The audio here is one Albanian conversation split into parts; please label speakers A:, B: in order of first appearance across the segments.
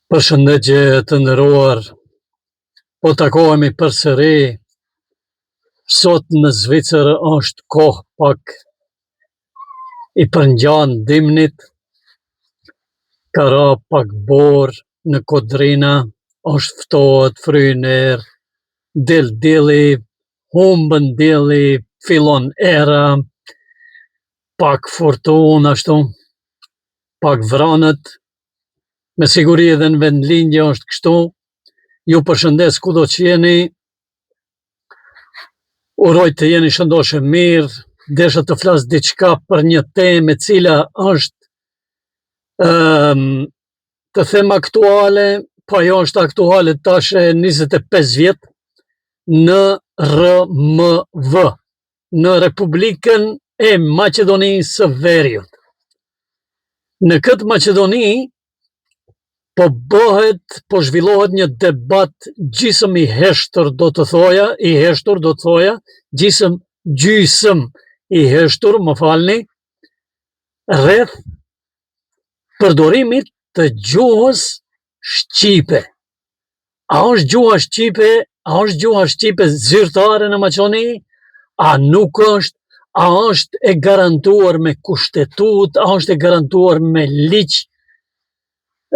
A: Përshëndetje të nderuar, po takohemi përsëri. Sot në Zvicër është kohë pak i përngjan dimnit, ka ra pak borë në Kodrina, është ftohet, fryn erë, del dielli, humbën dielli, fillon era, pak furtunë ashtu, pak vranët. Me siguri edhe në vendlindje është kështu. Ju përshëndes kudo që jeni, uroj të jeni shëndoshë mirë, desha të flas diçka për një temë e cila është të them aktuale, po ajo është aktuale tash 25 vjet në RMV, në Republikën e Maqedonisë së Veriut. Në këtë Maqedoni po zhvillohet një debat gjysmë i heshtër, do të thoja, gjysmë i heshtur, më falni, rreth përdorimit të gjuhës shqipe. A është gjuha shqipe zyrtare në Maqedoni? A nuk është? A është e garantuar me kushtetut? A është e garantuar me ligj?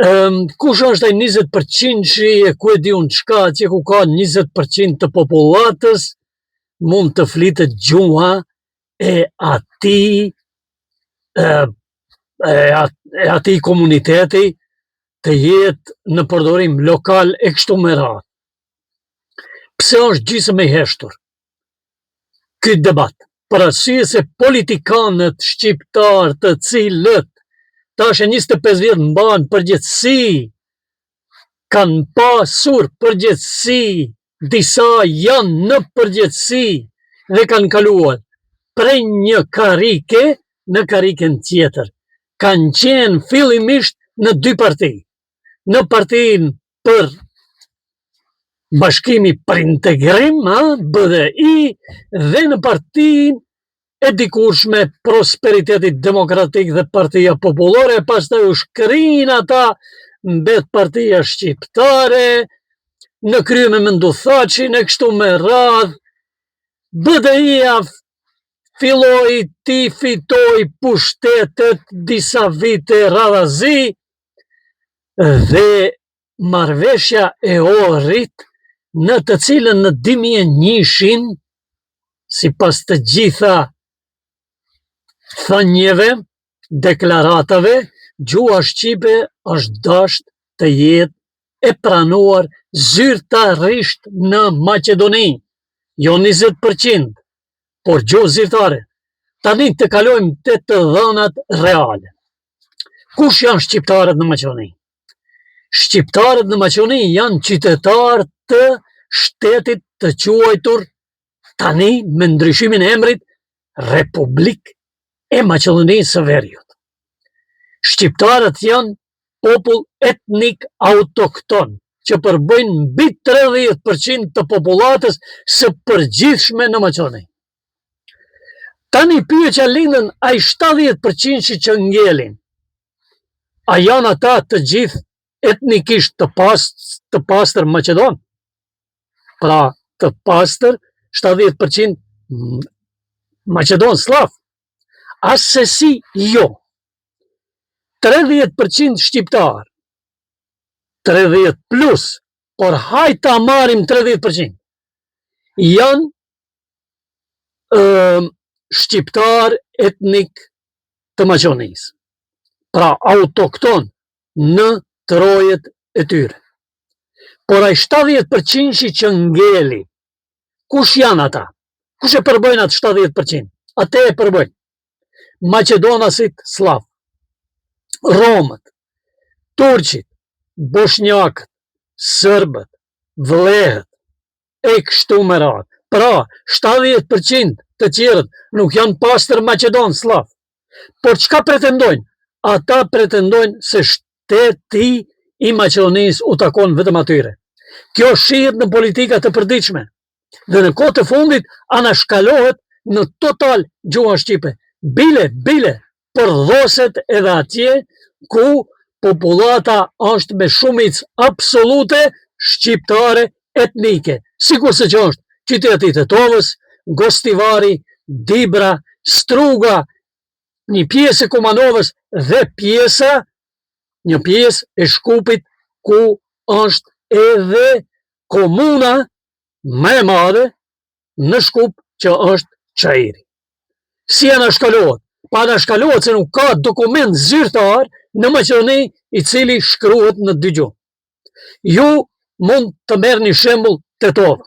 A: Kush është ai 20% e ku e di unë çka, atje ku ka 20% të popullatës, mund të flitet gjuha e atij komuniteti, të jetë në përdorim lokal e kështu me radhë. Pse është gjysmë i heshtur ky debat? Për arsye se politikanët shqiptar, të cilët tash 25 vjet mban përgjegjësi, kanë pasur përgjegjësi, disa janë në përgjegjësi dhe kanë kaluar prej një karike në karikën tjetër. Kanë qenë fillimisht në dy parti. Në Partinë për Bashkimi për Integrim, BDI, dhe në Partinë e dikurshme Prosperitetit Demokratik dhe Partia Popullore, pastaj u shkrin ata, mbet Partia Shqiptare, në krye me Menduthaqin e kështu me radhë. BDI-ja fitoi pushtetet disa vite radhazi dhe marrëveshja e Ohrit, në të cilën në 2001, sipas të gjitha thënieve, deklaratave, gjuha shqipe është dasht të jetë e pranuar zyrtarisht në Maqedoni, jo 20%, por gjuhë zyrtare. Tani të kalojmë te të dhënat reale. Kush janë shqiptarët në Maqedoni? Shqiptarët në Maqedoni janë qytetarë të shtetit të quajtur tani me ndryshimin e emrit Republikë e Maqedonisë së Veriut. Shqiptarët janë popull etnik autokton, që përbëjnë mbi 30% të popullatës së përgjithshme në Maqedoni. Tani pyetja lindën, ai 70% që ngelin, a janë ata të gjithë etnikisht të pastër Maqedon? Pra, të pastër 70% Maqedon slav? Asesi jo. 30% shqiptar, 30 plus, por hajta marim 30%, janë shqiptar etnik të Maqedonisë, pra autokton në trojet e tyre. Por ai 70% që ngeli, kush janë ata? Kush e përbëjnë atë 70%? Ate e përbëjnë Maqedonasit slav, Romët, Turqit, Bosnjakët, Sërbët, Vllehët, e kështu me radhë. Pra, 70% të tjerët nuk janë pastër Maqedon slav. Por çka pretendojnë? Ata pretendojnë se shteti i Maqedonisë u takon vetëm atyre. Kjo shihet në politika të përditshme. Dhe në kohë të fundit anashkalohet në total gjuha shqipe. Bile, përdhoset edhe atje ku popullata është me shumicë absolute shqiptare etnike, sikurse që është qyteti Tetovës, Gostivari, Dibra, Struga, një pjesë e Kumanovës dhe një pjesë e Shkupit, ku është edhe komuna më e madhe në Shkup, që është Çajiri. Si janë shkalohet? Pa na shkalohet se nuk ka dokument zyrtar në Maqedoni i cili shkruhet në dy gjuhë. Ju mund të merrni shembull Tetovë,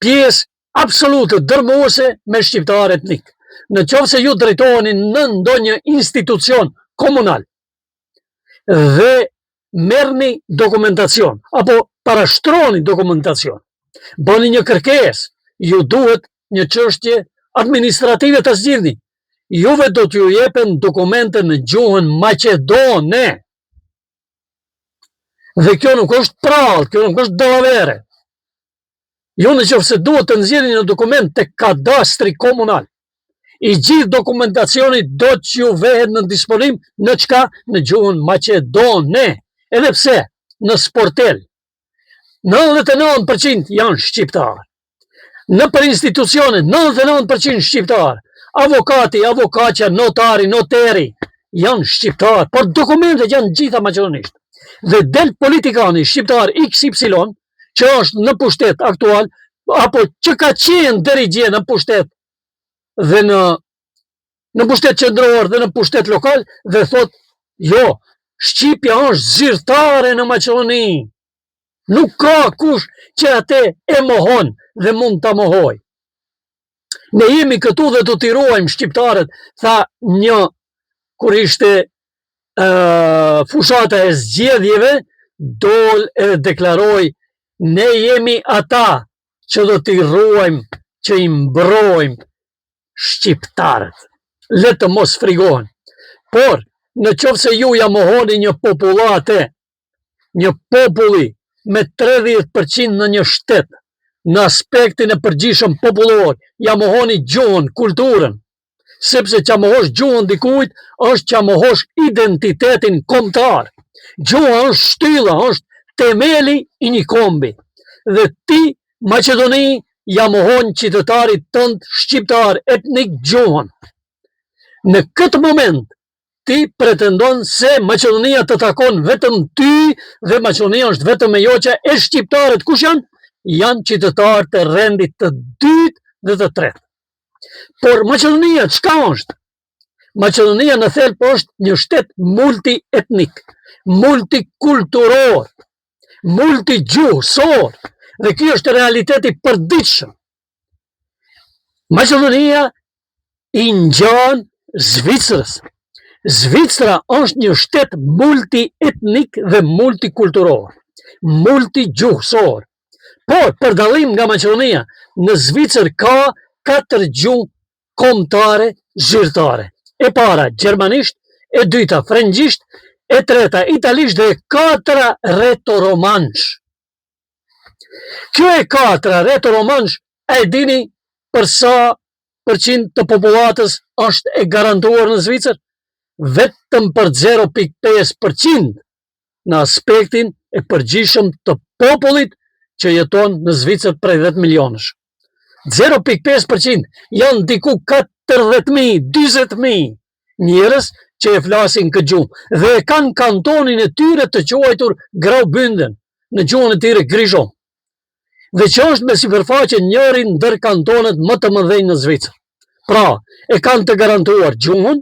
A: pjesë absolute dërmuese me shqiptar etnik. Në qoftë se ju drejtoheni në ndonjë institucion komunal dhe merrni dokumentacion apo parashtroni dokumentacion, bëni një kërkesë, ju duhet një çështje administrative të zgjidhni. Juve do t'ju jepen dokumente në gjuhën maqedone. Dhe kjo nuk është prallë, kjo nuk është dallavere. Ju në qoftë se duhet të nxjerrni një dokument tek kadastri komunal, i gjithë dokumentacioni do t'ju vehet në disponim në çka? Në gjuhën maqedone. Edhe pse në Sportel 99% janë shqiptar. Në për institucione 99% shqiptar. Avokati, avokatja, notari, noteri janë shqiptar, por dokumentet janë gjitha maqedonisht. Dhe del politikani shqiptar XY që është në pushtet aktual, apo që ka qenë deri dje në pushtet dhe në pushtet qendror dhe në pushtet lokal, dhe thot, jo, Shqipja është zyrtare në Maqedoni. Nuk ka kush që atë e mohon dhe mund ta mohoj. Ne jemi këtu dhe do t'i ruajmë shqiptarët, tha një kur ishte fushata e zgjedhjeve, dol e deklaroi, ne jemi ata që do t'i ruajmë, që i mbrojmë shqiptarët. Le të mos frigohen. Por në qoftë se ju ja mohoni një popullate, një populli me 30% në një shtet, në aspektin e përgjithshëm popullor, ja mohoni gjuhën, kulturën, sepse që mohosh gjuhën dikujt, është që mohosh identitetin kombëtar. Gjuha është shtylla, është temeli i një kombi. Dhe ti, Maqedoni, ja mohon qytetarit tënd shqiptar etnik gjuhën. Në këtë moment, ti pretendon se Maqedonia të takon vetëm ty dhe Maqedonia është vetëm e joqe, e shqiptarët kush janë? Janë qytetarë të rendit të dytë dhe të tretë. Por Maqedonia çka është? Maqedonia në thelb është një shtet multietnik, multikulturor, multigjuhësor, dhe ky është realiteti përditshëm. Maqedonia i ngjan Zvicrës. Zvicra është një shtet multietnik dhe multikulturor, multigjuhësor. Por, për dallim nga Maqedonia, në Zvicër ka 4 gjuhë kombëtare zyrtare. E para gjermanisht, e dyta frëngjisht, e treta italisht dhe e katra retoromansh. Kjo e katra retoromansh, e dini për sa përqind të popullatës është e garantuar në Zvicër? Vetëm për 0.5% në aspektin e përgjithshëm të popullit që jeton në Zvicër prej 10 milionësh. 0.5% janë diku 40.000, 20.000 njerëz që e flasin këtë gjuhë dhe e kanë kantonin e tyre të quajtur Graubünden, në gjuhën e tyre Grijon, dhe që është me sipërfaqe njëri ndër kantonet më të mëdhenj në Zvicër. Pra, e kanë të garantuar gjuhën,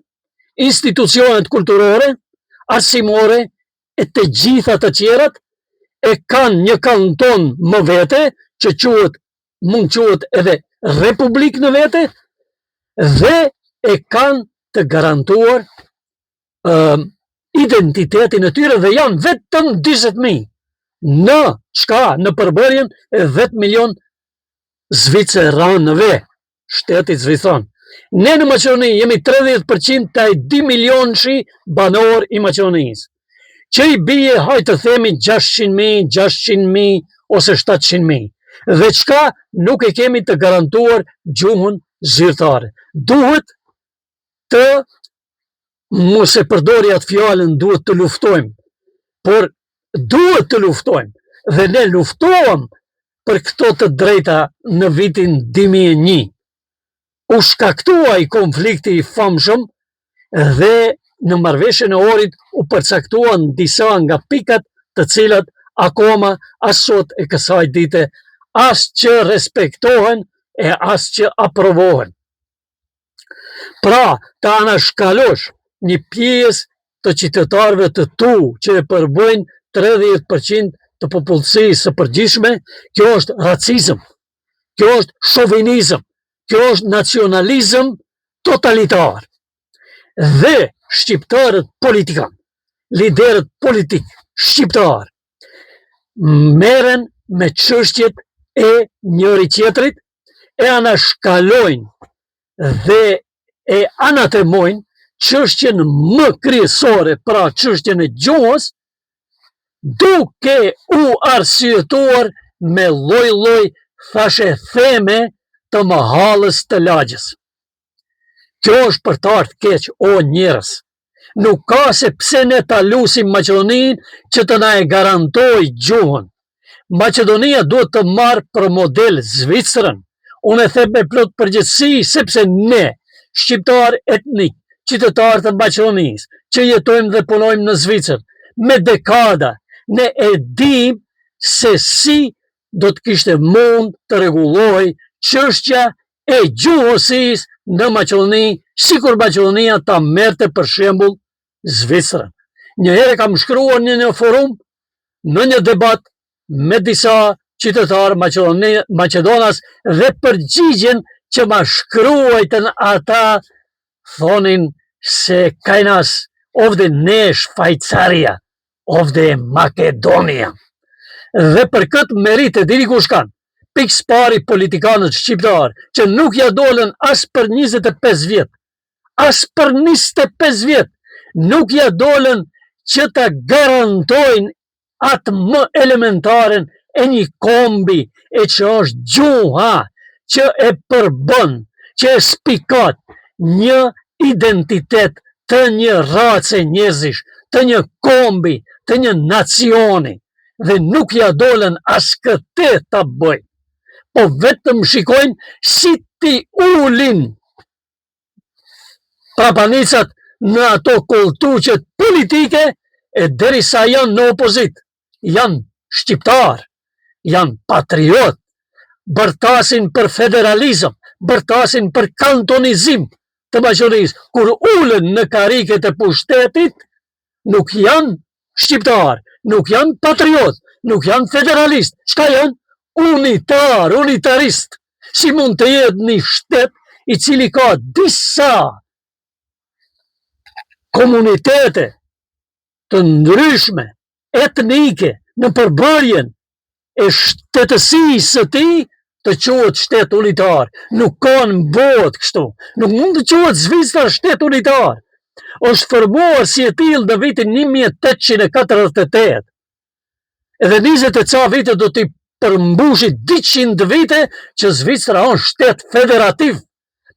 A: institucionet kulturore, arsimore e të gjitha të tjerat, e kanë një kanton më vete që mund quhet edhe republik në vete, dhe e kanë të garantuar identitetin e tyre dhe janë vetëm 20.000 në çka? Në përbërjen e 10 milion zviceranëve, shtetit zvicran. Ne në Maqedoni jemi 30% të 2 milionëshi banor i Maqedonisë, që i bie, hajtë të themi 600.000, 600.000 ose 700.000. Dhe çka? Nuk e kemi të garantuar gjuhën zyrtare. Duhet të mos e përdori atë fjalën duhet të luftojmë, por duhet të luftojmë, dhe ne luftohem për këto të drejta në vitin 2001. U shkaktua i konflikti i famshëm dhe në marrëveshjen e Ohrit u përcaktuan disa nga pikat të cilat akoma as sot e kësaj dite as që respektohen e as që aprovohen. Pra, të anashkalosh një pjesë të qytetarëve të tu që e përbëjnë 30% të popullsisë së përgjithshme, kjo është racizëm, kjo është shovinizëm, kjo është nacionalizëm totalitar. Dhe shqiptarët politikan, liderët politik shqiptar, merren me çështjet e njëri tjetrit, e anashkalojnë dhe e anatemojnë çështjen më kryesore, pra çështjen e gjuhës, duke u arsyetuar me lloj-lloj thashe theme të mahallës të lagjës. Kjo është për të ardhur keq, o njerëz. Nuk ka se pse ne ta lusim Maqedoninë që të na e garantoj gjuhën. Maqedonia duhet të marrë për model Zvicrën. Unë e them me plot përgjegjësi sepse ne, shqiptar etnik, qytetarë të Maqedonisë, që jetojmë dhe punojmë në Zvicër, me dekada, ne e dim se si do të kishte mund të rregullohej çështja e gjuhësisë në Maqedoni, sikur Maqedonia ta merrte për shembull Zvicrën. Një herë kam shkruar në një forum, në një debat me disa qytetarë Maqedonas dhe përgjigjen që ma shkruajtën ata thonin se kajnas ovde ne Shvajcaria, ovde Makedonia. Dhe për këtë merit e dini kush kanë? Pikës pari politikanët shqiptarë që nuk ja dolën as për 25 vjet, as për 25 vjet, nuk ja dolën që ta garantojnë atë më elementaren e një kombi e që është gjuha, që e përbën, që e spikat një identitet të një race njerëzish, të një kombi, të një nacioni, dhe nuk ja dolën as këtë ta bëjnë, po vetëm shikojnë si ti ulin prapanicat në ato kulturët politike e derisa janë në opozit, janë shqiptar, janë patriot, bërtasin për federalizëm, bërtasin për kantonizim të Maqedonisë, kur ulen në kariket e pushtetit, nuk janë shqiptar, nuk janë patriot, nuk janë federalist, çka janë? Unitar, unitarist. Si mund të jetë një shtet i cili ka disa komunitete të ndryshme, etnike, në përbërjen e shtetësisë së tij të quhet shtet unitar. Nuk ka në botë kështu. Nuk mund të quhet Zvicra shtet unitar. Është formuar si e tillë në vitin 1848. Edhe 20 e ca vite do t'i përmbushit 200 vite që Zvicra është shtet federativ,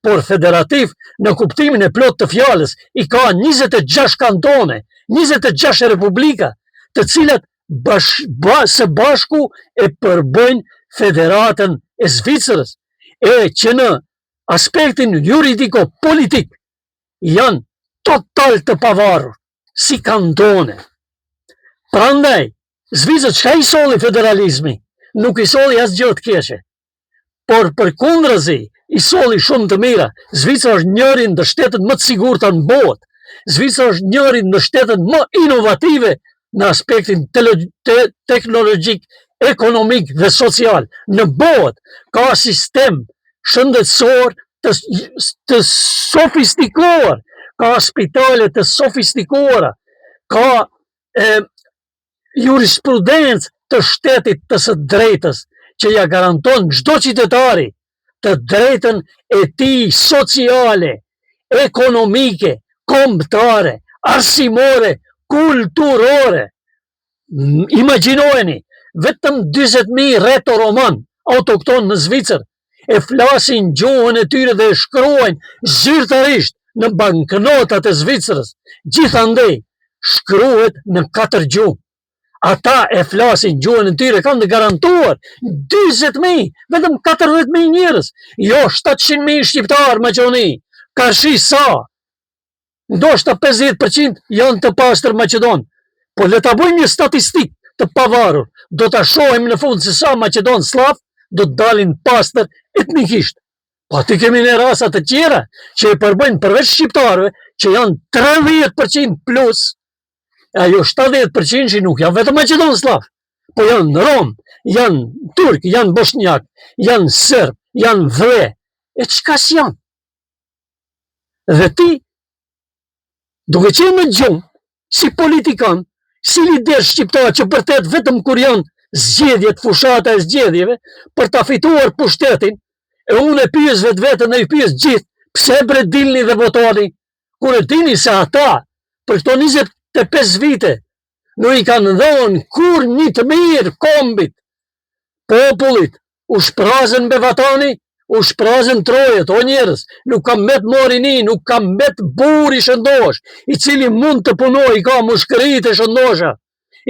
A: por federativ në kuptimin e plot të fjalës, i ka 26 kantone, 26 republika, të cilat së bashku e përbëjnë federatën e Zvicrës, e që në aspektin juridiko-politik janë total të pavarur, si kantone. Prandaj, Zvicrë çka i solli federalizmi? Nuk i solli asgjë të keqe, por përkundrazi i solli shumë të mira. Zvicra është njëri ndër shtetet më të sigurta në botë. Zvicra është njëri ndër shtetet më inovative në aspektin teknologjik, ekonomik dhe social në botë. Ka sistem shëndetësor të sofistikuar, ka spitale të sofistikuara, ka jurisprudencë të shtetit të së drejtës, që ja garanton çdo qytetari të drejtën e tij sociale, ekonomike, kombëtare, arsimore, kulturore. Imagjinojeni, vetëm 40.000 reto-roman autokton në Zvicër e flasin gjuhën e tyre dhe e shkruajnë zyrtarisht në banknotat e Zvicrës, gjithandej shkruhet në 4 gjuhë. Ata e flasin gjuhën e tyre, kanë të garantuar 20.000, vetëm 40.000 njerëz, jo 700.000 shqiptarë Maqedoni, ka shi sa, ndoshta 50% janë të pastër Maqedon, po le ta bëjmë një statistik të pavarur, do ta shohim në fund se sa Maqedon slav do të dalin pastër etnikisht. Po aty kemi në rasat të tjera që e përbëjnë përveç shqiptarëve, që janë 30% plus, ajo 70% që nuk janë vetëm Maqedon slav, po janë rom, janë turk, janë bosnjak, janë serb, janë vre, e çka s'janë? Dhe ti, duke qenë në gjumë, si politikan, si lider shqiptar që përtet vetëm kur janë zgjedhjet, fushata e zgjedhjeve, për ta fituar pushtetin, e unë e pyes vetën e i pyes gjithë, pse bre dilni dhe votoni, kur e dini se ata, për këto 25 vite, nuk i kanë dhënë kur një të mirë kombit, popullit, u shprazën bevatani, u shprazën trojet, o njerës, nuk kam bet morini, nuk kam bet buri shëndosh, i cili mund të punoj, i ka mushkërit e shëndosha,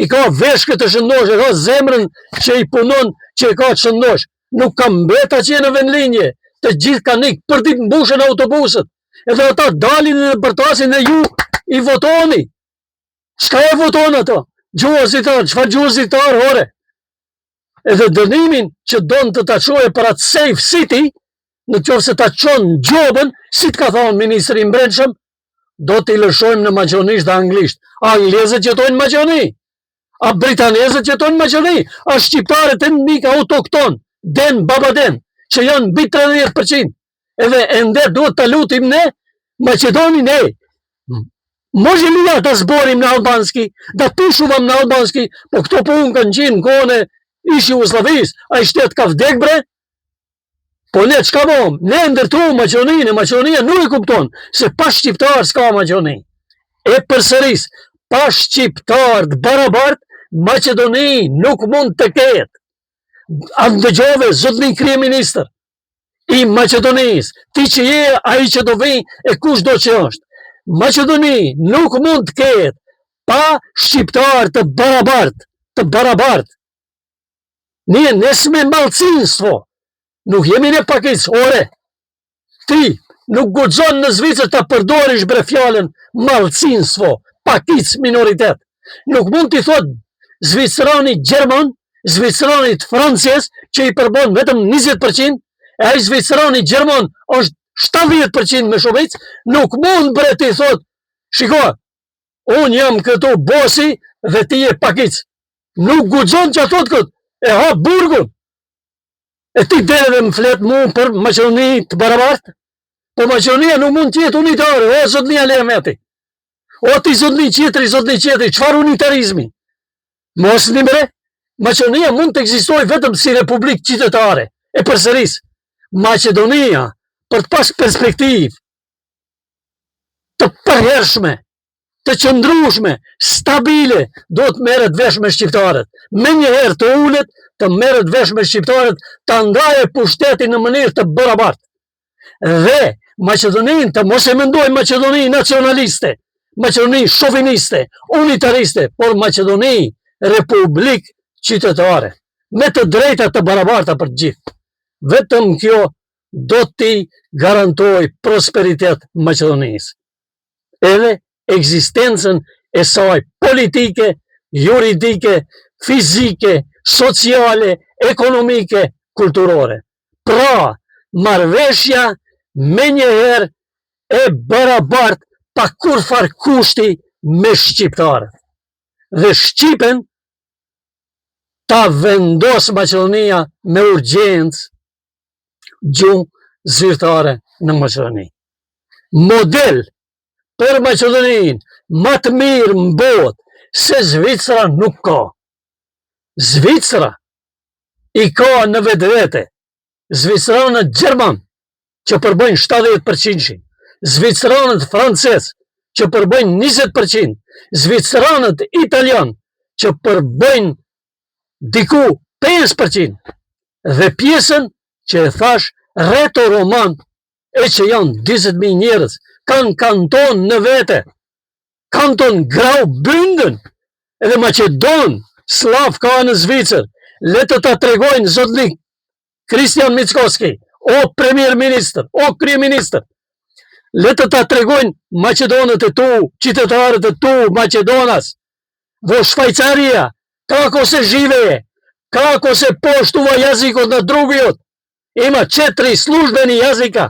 A: i ka veshkët e shëndosha, ka zemrën që i punon, që i ka të shëndosh, nuk kam bet që në vendlinje, të gjithë kanë ikë për ditë mbushën autobuset, edhe ata dalin në bërtasin e ju i votoni. Shka e voton ato? Gjuhëzitar, qëfar gjuhëzitar, hore? Edhe dënimin që donë të ta qoje për atë safe city, në qofë se ta qonë gjobën, si të ka thonë ministri Mbrenshëm, do t'i lëshojmë në maqonisht dhe anglisht. A anglezët jetojnë Maqedoni? A britanezët jetojnë Maqedoni? A shqiptarët e mik autokton, den, babaden, që janë mbi 30%, edhe ende duhet të lutim ne, Maqedoni ne. Može li ja të zborim në albanski, da tushuvam në albanski, po këto po unë kanë qinë në kone ishi Jugoslavis, a i shtetë ka vdek bre? Po ne qka bom? Ne ndërtu Maqedoninë, Maqedonia nuk e kupton, se pa shqiptar s'ka Maqedoni. E përsëris, pa shqiptar të barabart, Maqedoni nuk mund të ketë. A ndëgjove, zotni kryeministër i Maqedonisë, ti që je, a i që do vej, e kush do që është. Maqedoni nuk mund të ketë pa shqiptar të barabart. Nije nesme malcinstvo, nuk jemi ne pakic, ore, ti nuk guxon në Zvicër të përdorish bre fjallën malcinstvo, pakic minoritet. Nuk mund t'i thot Zvicrani Gjerman, Zvicrani të Frances, që i përbon vetëm 20%, e a i Zvicrani Gjerman është 70% me shumic, nuk mund bre t'i thot, shiko, unë jam këtu bosi dhe ti e pakic. Nuk guxon që a thot këtë, e ha burgun. E ti dhe dhe më flet mu për Maqedoni të barabartë, po Maqedonia nuk mund tjetë unitare, o zotnia Lehmeti, o ti zotni qetri, qëfar unitarizmi? Mos një bre, Maqedonia mund të ekzistoj vetëm si republik qytetare, e përsëris, Maqedonia, për të pas perspektiv, të përhershme, të qëndrushme, stabile, do të merret vesh me shqiptarët. Me njëherë të ullet, të merret vesh me shqiptarët, të ndaje pushtetin në mënyrë të barabartë. Dhe Maqedoninë të mos e mendoj Maqedoni nacionaliste, Maqedoni shoviniste, unitariste, por Maqedoni republik qytetare, me të drejta të barabarta për gjithë. Vetëm kjo do t'i garantoj prosperitet Maqedonisë. Edhe ekzistencën e saj politike, juridike, fizike, sociale, ekonomike, kulturore. Pra, marrëveshja me njëherë e barabart pa kurfar kushti me shqiptarët. Dhe Shqipen ta vendos Maqedonia me urgjencë gjuhë zyrtare në Maqedoni. Model për Maqedoninë më të mirë në botë se Zvicra nuk ka. Zvicra i ka në vetvete Zvicranët Gjerman që përbëjnë 70%, Zvicranët Frances që përbëjnë 20%, Zvicranët Italian që përbëjnë diku 5%, dhe pjesën që e thash reto-roman, e që janë 20.000 njerëz, kanë kanton në vete. Kanton Graubünden, edhe Macedon, Slav ka në Zvicër. Le të ta tregojnë zotnik Kristian Mickoski, o premier ministër, o kryeministër. Le të ta tregojnë Macedonët e tu, qytetarët e tu Macedonas. Vo Shvajcaria, kako se žive, kako se poštuva jazikot na drugijot. Ima 4 službeni jazika.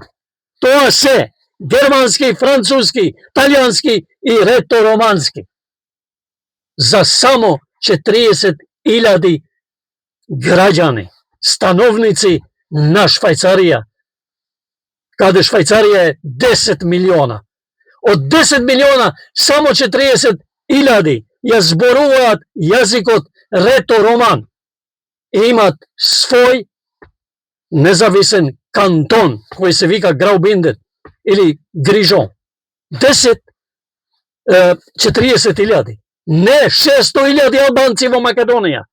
A: To se germanski, francuski, talijanski i reto-romanski. Za samo 40.000 građani, stanovnici na Švajcarija. Kada Švajcarija je 10 miliona. Od 10 miliona samo 40.000 je zboruvat jazikot reto-roman. Imat svoj nezavisan kanton koji se vika Graubünden ili Grižon. 40.000. Ne 600.000 Albanci vo Makedonija.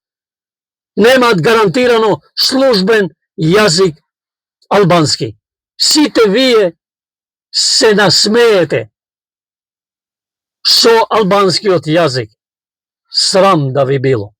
A: Nemat garantirano služben jazik albanski. Site vije se nasmejete so albanski od jazik. Sram da vi bilo.